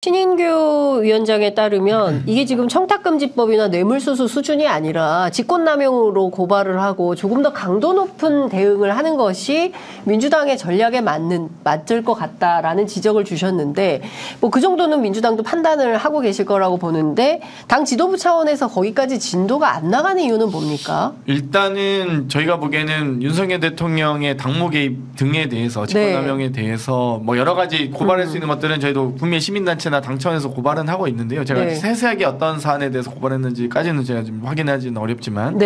신인규 위원장에 따르면 이게 지금 청탁금지법이나 뇌물수수 수준이 아니라 직권남용으로 고발을 하고 조금 더 강도 높은 대응을 하는 것이 민주당의 전략에 맞을 것 같다라는 지적을 주셨는데 뭐 그 정도는 민주당도 판단을 하고 계실 거라고 보는데 당 지도부 차원에서 거기까지 진도가 안 나가는 이유는 뭡니까? 일단은 저희가 보기에는 윤석열 대통령의 당무 개입 등에 대해서 직권남용에 대해서 뭐 여러 가지 고발할 수 있는 것들은 저희도 국민 시민단체 나 당 차원에서 고발은 하고 있는데요. 제가 세세하게 어떤 사안에 대해서 고발했는지까지는 제가 좀 확인하기는 어렵지만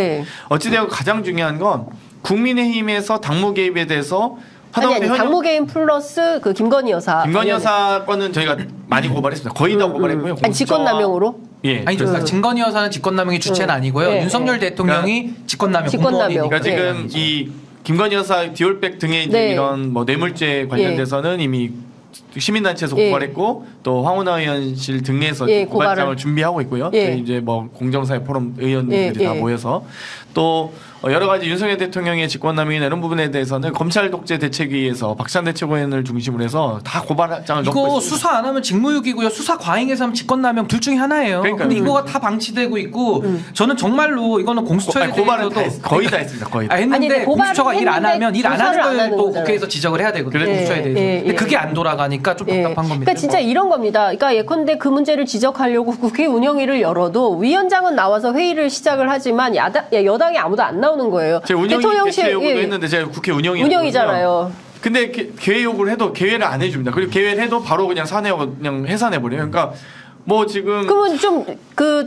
어찌되어 가장 중요한 건 국민의힘에서 당무 개입에 대해서 아니 당무 개입 플러스 그 김건희 여사 건은 저희가 많이 고발했습니다. 거의 다 고발했고요. 아니 직권남용으로? 예. 아니죠. 김건희 여사는 직권남용의 주체는 아니고요. 윤석열 대통령이 직권남용. 그러니까 지금 이 김건희 여사 디올백 등의 이제 이런 뭐 뇌물죄 관련돼서는 이미 시민단체에서 고발했고 또 황운하 의원실 등에서 고발장을 준비하고 있고요. 이제 뭐 공정사회 포럼 의원들이 다 모여서 또 여러 가지 윤석열 대통령의 직권남용이나 이런 부분에 대해서는 검찰 독재 대책위에서 박찬대 최고위원을 중심으로 해서 다 고발장을 넣고 이거 있습니다. 수사 안 하면 직무유기고요. 수사 과잉해서 하면 직권남용 둘 중에 하나예요. 근데 이거가 다 방치되고 있고 저는 정말로 이거는 공수처에 고발은 거의 다 했습니다. 거의 다. 했는데 공수처가 일 안 하면 일 안 하는 걸 또 국회에서 지적을 해야 되거든요. 공수처에 대해서. 근데 그게 안 돌아가니까 좀 답답한 겁니다. 그러니까 진짜 이런 겁니다. 그러니까 예컨대 그 문제를 지적하려고 국회 운영위를 열어도 위원장은 나와서 회의를 시작을 하지만 여당이 아무도 안 나오는 거예요. 대통령실 요구도 했는데 제가 국회 운영이잖아요. 근데 개회 요구를 해도 개회를 안 해줍니다. 그리고 개회를 해도 바로 그냥 사내하고 그냥 해산해버려요. 그러니까 뭐 지금 그러면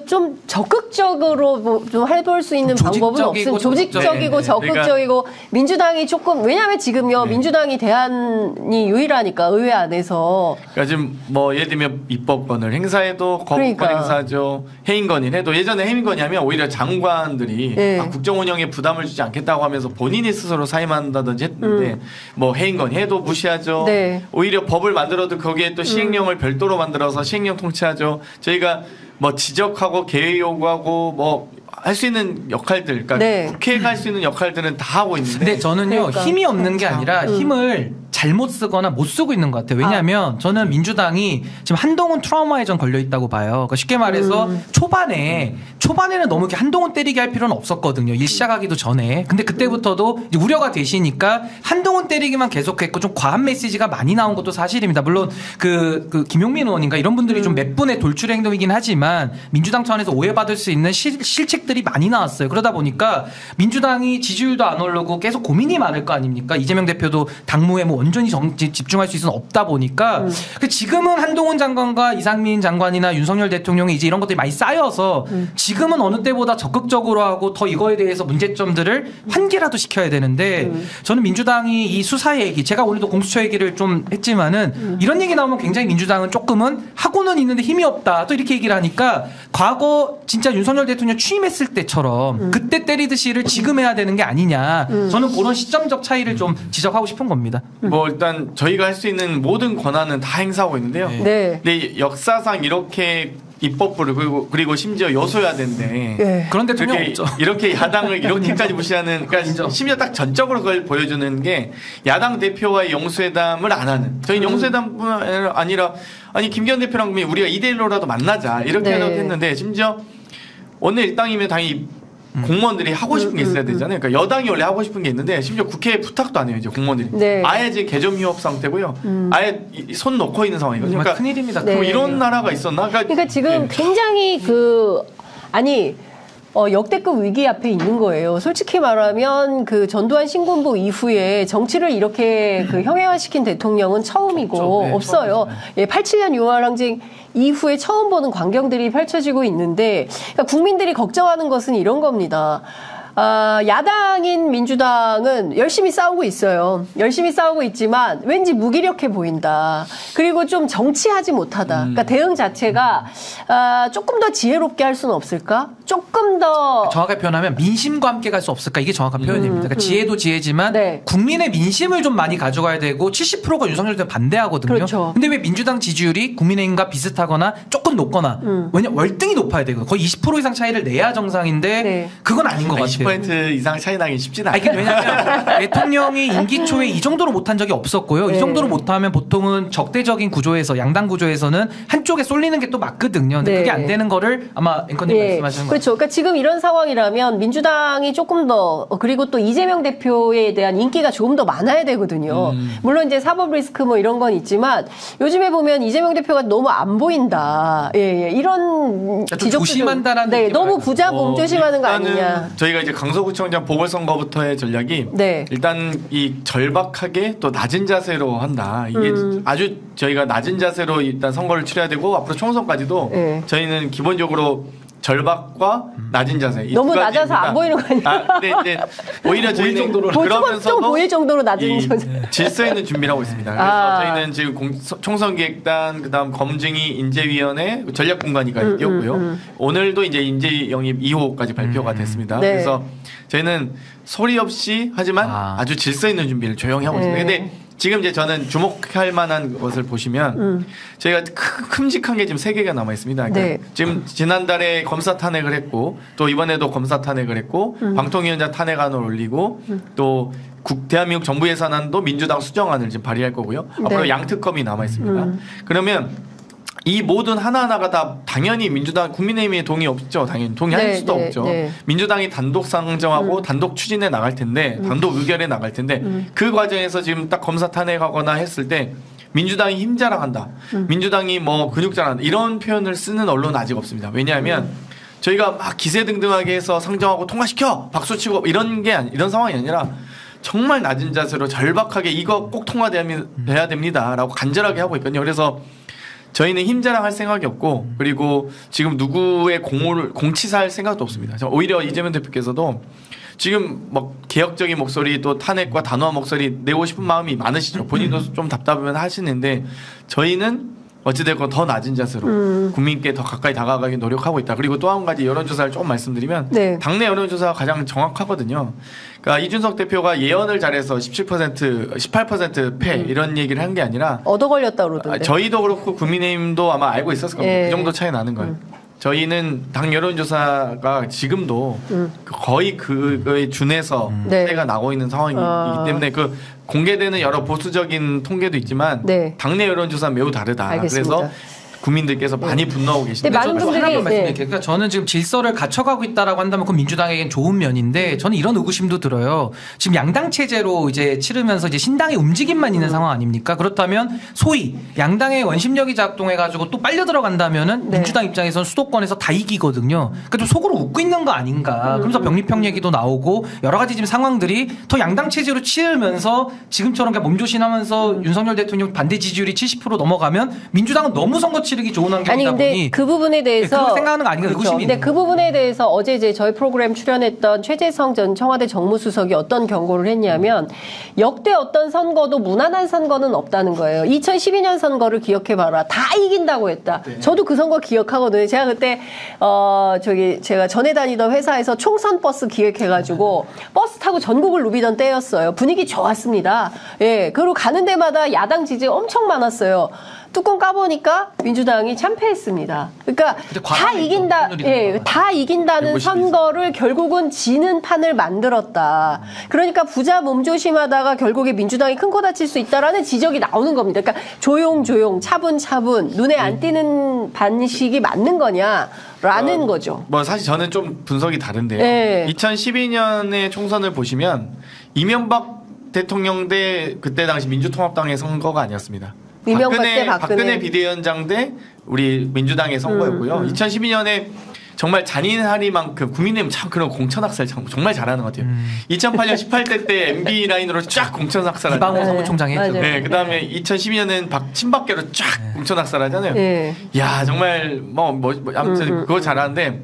좀 적극적으로 좀 해볼 수 있는 방법은 없은 조직적이고 적극적이고 그러니까 민주당이 조금 왜냐하면 지금요 민주당이 대안이 유일하니까 의회 안에서 그러니까 지금 뭐 예를 들면 입법권을 행사해도 거부권 행사죠. 해임건의를 해도 예전에 해임건의 하면 오히려 장관들이 국정 운영에 부담을 주지 않겠다고 하면서 본인이 스스로 사임한다든지 했는데 뭐 해임건의 해도 무시하죠. 오히려 법을 만들어도 거기에 또 시행령을 별도로 만들어서 시행령 통치하죠. 저희가 뭐 지적하고 개회 요구하고 뭐 할 수 있는 역할들, 그러니까 국회가 할 수 있는 역할들은 다 하고 있는데. 근데 저는요 힘이 없는 게 아니라 힘을 잘못 쓰거나 못 쓰고 있는 것 같아요. 왜냐하면 저는 민주당이 지금 한동훈 트라우마에 전 걸려 있다고 봐요. 그러니까 쉽게 말해서 초반에는 너무 이렇게 한동훈 때리게 할 필요는 없었거든요. 일 시작하기도 전에. 근데 그때부터도 이제 우려가 되시니까 한동훈 때리기만 계속했고 좀 과한 메시지가 많이 나온 것도 사실입니다. 물론 그 김용민 의원인가 이런 분들이 좀 몇 분의 돌출 행동이긴 하지만 민주당 차원에서 오해받을 수 있는 실책들이 많이 나왔어요. 그러다 보니까 민주당이 지지율도 안 오르고 계속 고민이 많을 거 아닙니까? 이재명 대표도 당무에 뭐 온전히 집중할 수 있는 없다 보니까 지금은 한동훈 장관과 이상민 장관이나 윤석열 대통령이 이제 이런 것들이 많이 쌓여서 지금은 어느 때보다 적극적으로 하고 더 이거에 대해서 문제점들을 환기라도 시켜야 되는데 저는 민주당이 이 수사 얘기 제가 오늘도 공수처 얘기를 좀 했지만은 이런 얘기 나오면 굉장히 민주당은 조금은 하고는 있는데 힘이 없다 또 이렇게 얘기를 하니까 과거 진짜 윤석열 대통령 취임했을 때처럼 그때 때리듯이를 지금 해야 되는 게 아니냐 저는 그런 시점적 차이를 좀 지적하고 싶은 겁니다. 뭐 일단 저희가 할 수 있는 모든 권한은 다 행사하고 있는데요. 근데 역사상 이렇게 입법부를 그리고 심지어 여소야대인데 그런 대통령 없죠. 이렇게 야당을 이렇게까지 무시하는 그러니까 심지어 딱 전적으로 그걸 보여주는 게 야당 대표와의 영수회담을 안 하는 저희는 영수회담뿐 아니라 아니 김기현 대표랑 우리가 2대1로라도 만나자 이렇게 했는데 심지어 원내 일당이면 당연히 공무원들이 하고 싶은 게 있어야 되잖아요. 그러니까 여당이 원래 하고 싶은 게 있는데 심지어 국회에 부탁도 안 해요. 이제 공무원들이 아예 지금 개점 휴업 상태고요. 아예 손 놓고 있는 상황이거든요. 그러니까 큰일입니다. 뭐 이런 나라가 있었나? 그러니까 지금 굉장히 역대급 위기 앞에 있는 거예요. 솔직히 말하면 그 전두환 신군부 이후에 정치를 이렇게 형해화시킨 대통령은 처음이고 없어요. 87년 6월 항쟁 이후에 처음 보는 광경들이 펼쳐지고 있는데 그러니까 국민들이 걱정하는 것은 이런 겁니다. 야당인 민주당은 열심히 싸우고 있어요. 열심히 싸우고 있지만 왠지 무기력해 보인다. 그리고 좀 정치하지 못하다. 그러니까 대응 자체가 조금 더 지혜롭게 할 수는 없을까? 조금 더 정확하게 표현하면 민심과 함께 갈 수 없을까 이게 정확한 표현입니다. 그러니까 지혜도 지혜지만 네. 국민의 민심을 좀 많이 가져가야 되고 70%가 윤석열 대통령 반대하거든요. 그렇죠. 근데 왜 민주당 지지율이 국민의힘과 비슷하거나 조금 높거나 왜냐 월등히 높아야 되거든요. 거의 20% 이상 차이를 내야 정상인데 네. 그건 아닌 것 같아요. 20% 이상 차이 나긴 쉽진 않아요. 왜냐하면 대통령이 임기 초에 이 정도로 못한 적이 없었고요. 네. 이 정도로 못하면 보통은 적대적인 구조에서 양당 구조에서는 한쪽에 쏠리는 게 또 맞거든요. 근데 네. 그게 안 되는 거를 아마 앵커님 네. 말씀하시는 그렇죠. 그러니까 지금 이런 상황이라면 민주당이 조금 더 그리고 또 이재명 대표에 대한 인기가 조금 더 많아야 되거든요. 물론 이제 사법 리스크 뭐 이런 건 있지만 요즘에 보면 이재명 대표가 너무 안 보인다. 예, 이런 좀 조심한다라는 네, 너무 말까요? 부자 몸조심하는 거 아니냐. 저희가 이제 강서구청장 보궐선거부터의 전략이 네. 일단 이 절박하게 또 낮은 자세로 한다. 이게 아주 저희가 낮은 자세로 일단 선거를 치러야 되고 앞으로 총선까지도 네. 저희는 기본적으로 절박과 낮은 자세. 이 너무 두 낮아서 가지입니다. 안 보이는 거 아니야? 근데 이제 오히려 저희는 좀 그러면서도 보일 정도로 낮은 이 자세. 질서 있는 준비를 하고 있습니다. 그래서 아. 저희는 지금 총선기획단 그다음 검증위 인재위원회 전략분관위까지 뛰었고요. 오늘도 이제 인재 영입 2호까지 발표가 됐습니다. 네. 그래서 저희는 소리 없이 하지만 아주 질서 있는 준비를 조용히 하고 있습니다. 근데 지금 이제 저는 주목할 만한 것을 보시면 저희가 큼직한 게 지금 3개가 남아 있습니다. 그러니까 네. 지금 지난달에 검사 탄핵을 했고 또 이번에도 검사 탄핵을 했고 방통위원장 탄핵안을 올리고 또 대한민국 정부 예산안도 민주당 수정안을 지금 발의할 거고요. 앞으로 네. 양특검이 남아 있습니다. 그러면 이 모든 하나하나가 다 당연히 민주당 국민의힘의 동의 없죠. 당연히 동의할 네, 수도 네, 없죠. 네. 민주당이 단독 상정하고 단독 추진해 나갈 텐데 단독 의결해 나갈 텐데 그 과정에서 지금 딱 검사 탄핵하거나 했을 때 민주당이 힘 자랑한다. 민주당이 뭐 근육 자랑한다. 이런 표현을 쓰는 언론은 아직 없습니다. 왜냐하면 저희가 막 기세등등하게 해서 상정하고 통과시켜 박수치고 이런 상황이 아니라 정말 낮은 자세로 절박하게 이거 꼭 통과돼야 됩니다라고 간절하게 하고 있거든요. 그래서 저희는 힘자랑할 생각이 없고 그리고 지금 누구의 공치사할 생각도 없습니다. 오히려 이재명 대표께서도 지금 뭐 개혁적인 목소리 또 탄핵과 단호한 목소리 내고 싶은 마음이 많으시죠. 본인도 좀 답답하면 하시는데 저희는 어찌됐건 더 낮은 자세로 국민께 더 가까이 다가가기 노력하고 있다. 그리고 또 한 가지 여론조사를 조금 말씀드리면 네. 당내 여론조사가 가장 정확하거든요. 그러니까 이준석 대표가 예언을 잘해서 17%, 18% 패 이런 얘기를 한 게 아니라 얻어 걸렸다 그러던데. 저희도 그렇고 국민의힘도 아마 알고 있었을 겁니다. 예. 그 정도 차이 나는 거예요. 저희는 당 여론조사가 지금도 거의 그거에 준해서 네. 차이가 나고 있는 상황이기 때문에 그 공개되는 여러 보수적인 통계도 있지만 네. 당내 여론조사 매우 다르다. 알겠습니다. 그래서 국민들께서 많이 분노하고 계십니다. 근데 많은 분들이 하나만 말씀드릴게요. 네. 그러니까 저는 지금 질서를 갖춰가고 있다라고 한다면 그건 민주당에겐 좋은 면인데 저는 이런 의구심도 들어요. 지금 양당 체제로 이제 치르면서 이제 신당의 움직임만 있는 상황 아닙니까? 그렇다면 소위 양당의 원심력이 작동해가지고 또 빨려 들어간다면은 네. 민주당 입장에서는 수도권에서 다 이기거든요. 그러니까 좀 속으로 웃고 있는 거 아닌가? 그러면서 병립형 얘기도 나오고 여러 가지 지금 상황들이 더 양당 체제로 치르면서 지금처럼 그냥 몸조심하면서 윤석열 대통령 반대 지지율이 70% 넘어가면 민주당은 너무 선거 치르기 좋은 환경이다 아니 근데 보니 그 부분에 대해서 그렇게 생각하는 거 아닌가 의구심이 근데 있는 그 부분에 대해서 어제 이제 저희 프로그램 출연했던 최재성 전 청와대 정무수석이 어떤 경고를 했냐면 역대 어떤 선거도 무난한 선거는 없다는 거예요. 2012년 선거를 기억해봐라. 다 이긴다고 했다. 네. 저도 그 선거 기억하거든요. 제가 그때 제가 전에 다니던 회사에서 총선 버스 기획해가지고 버스 타고 전국을 누비던 때였어요. 분위기 좋았습니다. 예, 그리고 가는 데마다 야당 지지 엄청 많았어요. 뚜껑 까보니까 민주당이 참패했습니다. 그러니까 다 이긴다, 예, 다 이긴다는 선거를 결국은 지는 판을 만들었다. 그러니까 부자 몸조심하다가 결국에 민주당이 큰 코 다칠 수 있다라는 지적이 나오는 겁니다. 그러니까 조용조용, 차분차분, 눈에 안 띄는 반식이 맞는 거냐라는 거죠. 뭐 사실 저는 좀 분석이 다른데요. 네. 2012년의 총선을 보시면 이명박 대통령 대 그때 당시 민주통합당의 선거가 아니었습니다. 이명박 대 박근혜 비대위원장 대 우리 민주당의 선거였고요. 2012년에 정말 잔인하리만큼 국민의힘 참 그런 공천학살 정말 잘하는 것 같아요. 2008년 18대 때 MB 라인으로 쫙 공천학살을 이방호 사무총장이 했죠. 맞아요. 네, 그다음에 2012년은 친박계로 쫙 공천학살하잖아요. 네. 야 정말 아무튼 그거 잘하는데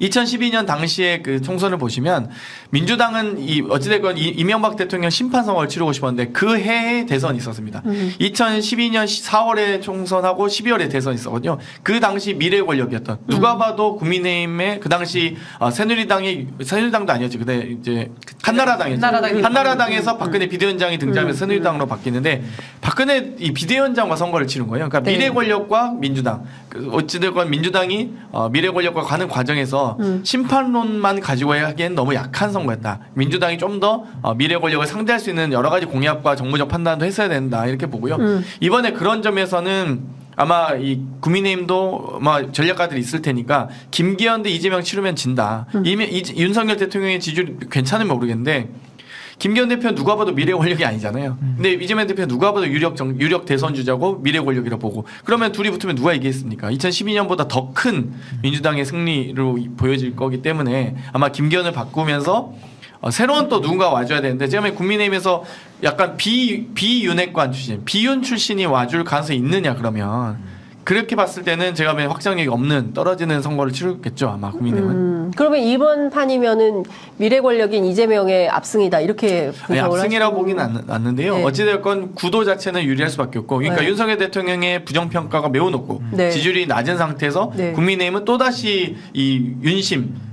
2012년 당시에 그 총선을 보시면 민주당은 어찌됐건 이명박 대통령 심판 선거를 치르고 싶었는데 그 해에 대선이 있었습니다. 2012년 4월에 총선하고 12월에 대선이 있었거든요. 그 당시 미래 권력이었던 누가 봐도 국민의힘의 그 당시 새누리당도 아니었지. 근데 이제 한나라당에서 박근혜 비대위원장이 등장하면서 새누리당으로 바뀌는데 박근혜 이 비대위원장과 선거를 치른 거예요. 그러니까 미래 권력과 민주당 어찌됐건 민주당이 미래 권력과 가는 과정에서 심판론만 가지고 하기엔 너무 약한 선거였다. 민주당이 좀 더 미래 권력을 상대할 수 있는 여러 가지 공약과 정무적 판단도 했어야 된다. 이렇게 보고요. 이번에 그런 점에서는 아마 이 국민의힘도 아마 전략가들이 있을 테니까 김기현 대 이재명 치르면 진다. 윤석열 대통령의 지지율이 괜찮으면 모르겠는데 김기현 대표는 누가 봐도 미래 권력이 아니잖아요. 근데 이재명 대표는 누가 봐도 유력 대선 주자고 미래 권력이라 보고 그러면 둘이 붙으면 누가 이기겠습니까? 2012년보다 더 큰 민주당의 승리로 보여질 거기 때문에 아마 김기현을 바꾸면서 새로운 또 누군가 와줘야 되는데 제가 국민의힘에서 약간 비윤핵관 출신, 비윤 출신이 와줄 가능성이 있느냐 그러면 그렇게 봤을 때는 제가 보기엔 확장력이 없는 떨어지는 선거를 치르겠죠 아마 국민의힘은. 그러면 이번 판이면은 미래 권력인 이재명의 압승이다 이렇게 분석을 압승이라고 보기는 않는데요. 네. 어찌됐건 구도 자체는 유리할 수밖에 없고 그러니까 네. 윤석열 대통령의 부정평가가 매우 높고 네. 지지율이 낮은 상태에서 네. 국민의힘은 또다시 이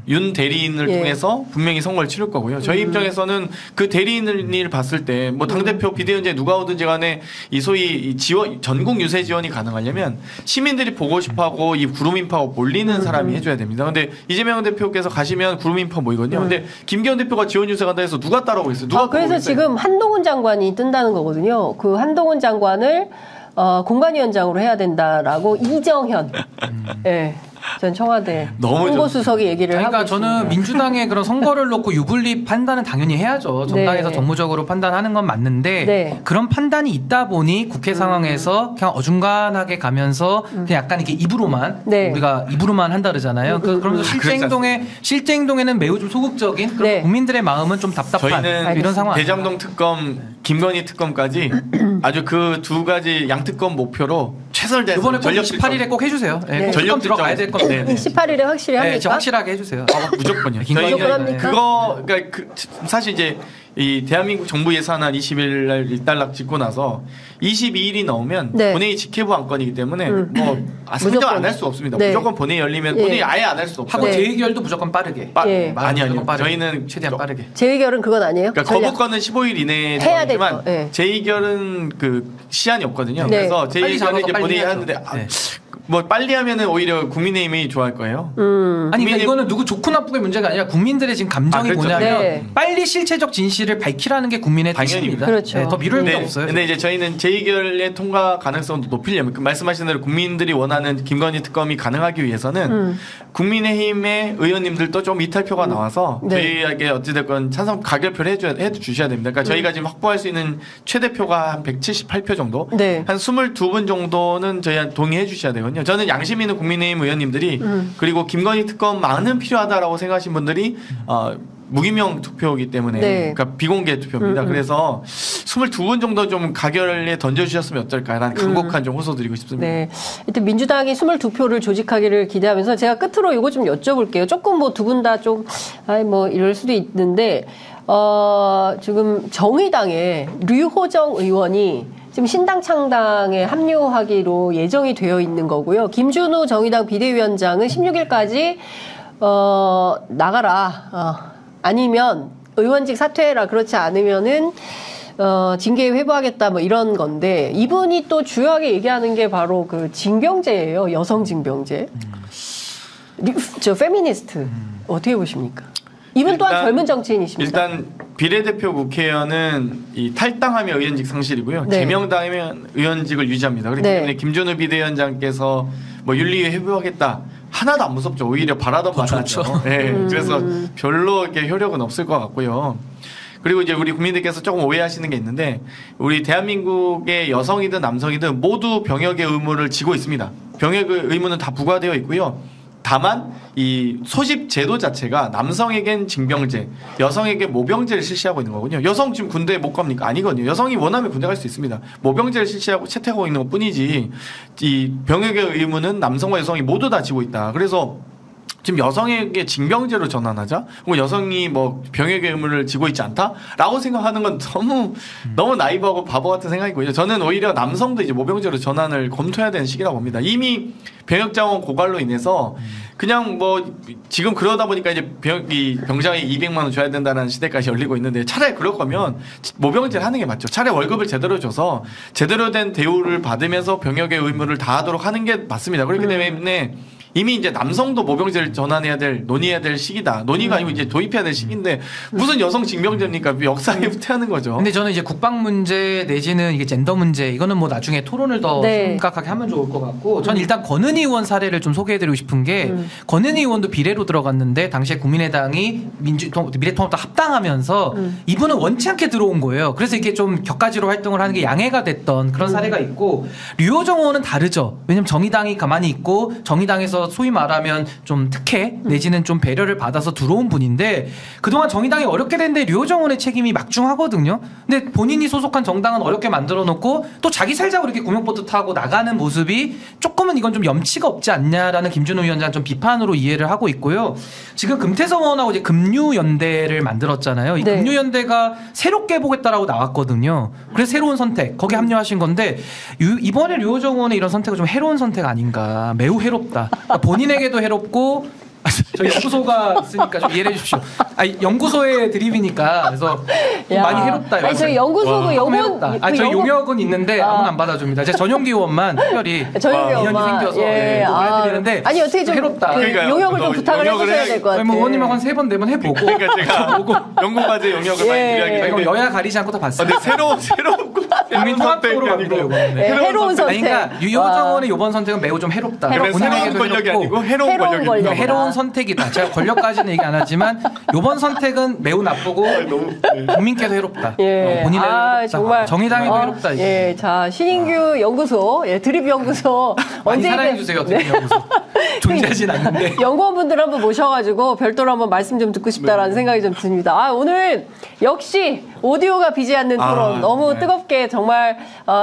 윤 대리인을 예. 통해서 분명히 선거를 치를 거고요. 저희 입장에서는 그 대리인을 봤을 때 뭐 당대표 비대위원장이 누가 오든지 간에 이 소위 전국 유세 지원이 가능하려면 시민들이 보고 싶어하고 이 구름인파가 몰리는 사람이 해줘야 됩니다. 근데 이재명 대표께서 가시면 구름인파 모이거든요. 근데 김기현 대표가 지원 유세 간다 해서 누가 따라오겠어요? 그래서 지금 한동훈 장관이 뜬다는 거거든요. 그 한동훈 장관을 공관위원장으로 해야 된다라고 이정현. 네. 전 청와대 홍보수석이 얘기를 하고 그러니까 저는 있습니다. 민주당의 그런 선거를 놓고 유불리 판단은 당연히 해야죠. 정당에서 네. 정무적으로 판단하는 건 맞는데 네. 그런 판단이 있다 보니 국회 상황에서 그냥 어중간하게 가면서 그냥 약간 이렇게 입으로만 네. 우리가 입으로만 한다 그러잖아요. 그러면서 실제 행동에는 매우 좀 소극적인 네. 국민들의 마음은 좀 답답한 이런 상황. 대장동 특검, 김건희 특검까지 아주 그 두 가지 양특검 목표로 최선을 다해서 이번에 꼭 18일에 꼭 해주세요. 네. 전력 들어가야 될 건데. 18일에 확실히 합니까? 네, 확실하게 해주세요. 무조건요. 무조건 그거 그러니까 사실 이제 이 대한민국 정부 예산안 20일 날 일단락 짓고 나서 22일이 넘으면 네. 본회의 직회부 안건이기 때문에 뭐 선정 안 할 수 없습니다. 네. 무조건 본회의 열리면 예. 본회의 아예 안 할 수 없어요. 하고 재의결도 무조건 빠르게. 예. 아니요. 빠르게. 저희는 최대한 빠르게. 재의결은 그건 아니에요? 그러니까 거부권은 15일 이내에 해야 되지만 네. 재의결은 그 시한이 없거든요. 네. 그래서 재의결은 이제 본회의 하는데 네. 뭐 빨리 하면은 오히려 국민의힘이 좋아할 거예요. 아니 그러니까 이거는 누구 좋고 나쁘게 문제가 아니라 국민들의 지금 감정이 그렇죠. 뭐냐면 네. 빨리 실체적 진실을 밝히라는 게 국민의 뜻입니다. 그렇죠. 네, 더 미룰 게 없어요. 근데 이제 저희는 재의결의 통과 가능성도 높이려면 말씀하신 대로 국민들이 원하는 김건희 특검이 가능하기 위해서는 국민의힘의 의원님들도 좀 이탈표가 나와서 네. 저희에게 어찌됐건 찬성 가결표를 해주셔야 됩니다. 그러니까 저희가 지금 확보할 수 있는 최대표가 한 178표 정도, 네. 한 22분 정도는 저희한테 동의해 주셔야 되거든요. 저는 양심 있는 국민의힘 의원님들이 그리고 김건희 특검만은 필요하다라고 생각하신 분들이 무기명 투표이기 때문에 네. 그러니까 비공개 투표입니다. 그래서 22분 정도 좀 가결에 던져주셨으면 어떨까라는 간곡한 좀 호소드리고 싶습니다. 네. 일단 민주당이 22표를 조직하기를 기대하면서 제가 끝으로 이거 좀 여쭤볼게요. 조금 뭐 두 분 다 좀 뭐 이럴 수도 있는데 지금 정의당의 류호정 의원이 지금 신당 창당에 합류하기로 예정이 되어 있는 거고요. 김준우 정의당 비대위원장은 16일까지 나가라. 아니면 의원직 사퇴해라. 그렇지 않으면은 징계에 회부하겠다 뭐 이런 건데 이분이 또 주요하게 얘기하는 게 바로 그 징병제예요. 여성 징병제. 저 페미니스트 어떻게 보십니까? 이분 또한 젊은 정치인이십니다. 일단 비례대표 국회의원은 이 탈당하면 의원직 상실이고요. 네. 제명당하면 의원직을 유지합니다. 그렇기 때문에 김준우 비대위원장께서 뭐 윤리위에 회부하겠다. 하나도 안 무섭죠. 오히려 바라던 바라죠. 네. 그래서 별로 이렇게 효력은 없을 것 같고요. 그리고 이제 우리 국민들께서 조금 오해하시는 게 있는데 우리 대한민국의 여성이든 남성이든 모두 병역의 의무를 지고 있습니다. 병역의 의무는 다 부과되어 있고요. 다만 이 소집 제도 자체가 남성에겐 징병제, 여성에게 모병제를 실시하고 있는 거군요. 여성 지금 군대에 못 갑니까? 아니거든요. 여성이 원하면 군대 갈 수 있습니다. 모병제를 실시하고 채택하고 있는 것뿐이지 이 병역의 의무는 남성과 여성이 모두 다 지고 있다. 그래서 지금 여성에게 징병제로 전환하자? 혹은 여성이 뭐 병역의 의무를 지고 있지 않다?라고 생각하는 건 너무 나이브하고 바보 같은 생각이고요. 저는 오히려 남성도 이제 모병제로 전환을 검토해야 되는 시기라고 봅니다. 이미 병역 자원 고갈로 인해서 그냥 뭐 지금 그러다 보니까 이제 병장에 200만 원 줘야 된다는 시대까지 열리고 있는데 차라리 그럴 거면 모병제를 하는 게 맞죠. 차라리 월급을 제대로 줘서 제대로 된 대우를 받으면서 병역의 의무를 다하도록 하는 게 맞습니다. 그렇기 때문에 이미 이제 남성도 모병제를 전환해야 될 논의해야 될 시기다. 논의가 아니고 이제 도입해야 될 시기인데 무슨 여성 징병제입니까? 역사에 후퇴하는 거죠. 근데 저는 이제 국방 문제 내지는 이게 젠더 문제 이거는 뭐 나중에 토론을 더 심각하게 하면 좋을 것 같고 저는 일단 권은희 의원 사례를 좀 소개해드리고 싶은 게 권은희 의원도 비례로 들어갔는데 당시에 국민의당이 미래통합당 합당하면서 이분은 원치 않게 들어온 거예요. 그래서 이렇게 좀 격가지로 활동을 하는 게 양해가 됐던 그런 사례가 있고 류호정 의원은 다르죠. 왜냐면 정의당이 가만히 있고 정의당에서 소위 말하면 좀 특혜 내지는 좀 배려를 받아서 들어온 분인데 그동안 정의당이 어렵게 됐는데 류호정 의원의 책임이 막중하거든요. 근데 본인이 소속한 정당은 어렵게 만들어 놓고 또 자기 살자고 이렇게 구명보트 타고 나가는 모습이 조금은 이건 좀 염치가 없지 않냐라는 김준호 위원장 좀 비판으로 이해를 하고 있고요. 지금 금태섭 의원하고 이제 금류연대를 만들었잖아요. 이 금류연대가 새롭게 해보겠다라고 나왔거든요. 그래서 새로운 선택 거기 합류하신 건데 이번에 류호정 의원의 이런 선택은 좀 해로운 선택 아닌가. 매우 해롭다. 그러니까 본인에게도 해롭고 저희 연구소가 있으니까 좀 이해해 주십시오. 연구소의 드립이니까 그래서 많이 해롭다. 아니 저희 연구소도 영혼 저희 용역은 있는데 아무나 안 받아줍니다. 제가 전용기 의원만 특별히 인연이 생겨서 해드리는데 아니 어떻게 좀 해롭다. 그 용역을 좀 부탁을 해주셔야 될 것 같아요. 뭐 의원님하고 한 3번 4번 해보고 그러니까 제가 연구과제 용역을 많이 드려야겠는데 여야 가리지 않고 다 봤어요. 근데 새로운 국민 통합적으로 갑니다. 해로운 선택. 그러니까 류호정 의원의 이번 선택은 매우 좀 해롭다. 새로운 권력이 아니고 해로운 권력입니다. 해로운 선택이다. 제가 권력까지는 얘기 안 하지만 이번 선택은 매우 나쁘고 국민께도 해롭다. 본인의 정말 정의당에도 해롭다. 자 신인규 연구소 드립 연구소 많이 사랑해 주세요. 드립 연구소 존재하진 않는데 연구원분들 한번 모셔가지고 별도로 한번 말씀 좀 듣고 싶다라는 생각이 좀 듭니다. 오늘 역시 오디오가 비지 않는 토론 너무 뜨겁게 정말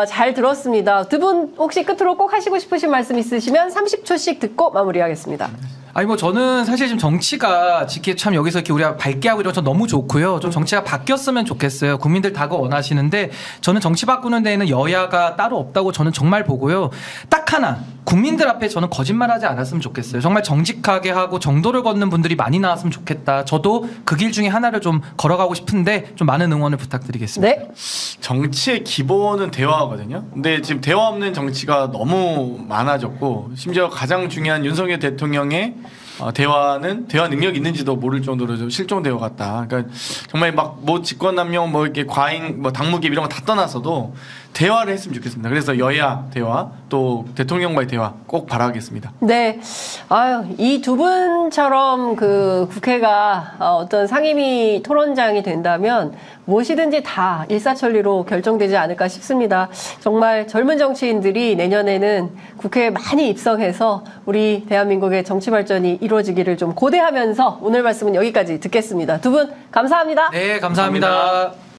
잘 들었습니다. 두 분 혹시 끝으로 꼭 하시고 싶으신 말씀 있으시면 30초씩 듣고 마무리하겠습니다. 아니 뭐 저는 사실 지금 정치가 참 여기서 이렇게 우리가 밝게 하고 이런 거 너무 좋고요. 좀 정치가 바뀌었으면 좋겠어요. 국민들 다 그거 원하시는데 저는 정치 바꾸는 데에는 여야가 따로 없다고 저는 정말 보고요. 딱 하나 국민들 앞에 저는 거짓말하지 않았으면 좋겠어요. 정말 정직하게 하고 정도를 걷는 분들이 많이 나왔으면 좋겠다. 저도 그 길 중에 하나를 좀 걸어가고 싶은데 좀 많은 응원을 부탁드리겠습니다. 네. 정치의 기본은 대화거든요. 근데 지금 대화 없는 정치가 너무 많아졌고 심지어 가장 중요한 윤석열 대통령의 대화 능력 있는지도 모를 정도로 좀 실종되어 갔다. 그러니까 정말 막 뭐 직권남용 뭐 이렇게 과잉 뭐 당무개입 이런 거 다 떠나서도 대화를 했으면 좋겠습니다. 그래서 여야 대화 또 대통령과의 대화 꼭 바라겠습니다. 네. 이 두 분처럼 그 국회가 어떤 상임위 토론장이 된다면 무엇이든지 다 일사천리로 결정되지 않을까 싶습니다. 정말 젊은 정치인들이 내년에는 국회에 많이 입성해서 우리 대한민국의 정치 발전이 이루어지기를 좀 고대하면서 오늘 말씀은 여기까지 듣겠습니다. 두 분 감사합니다. 네, 감사합니다.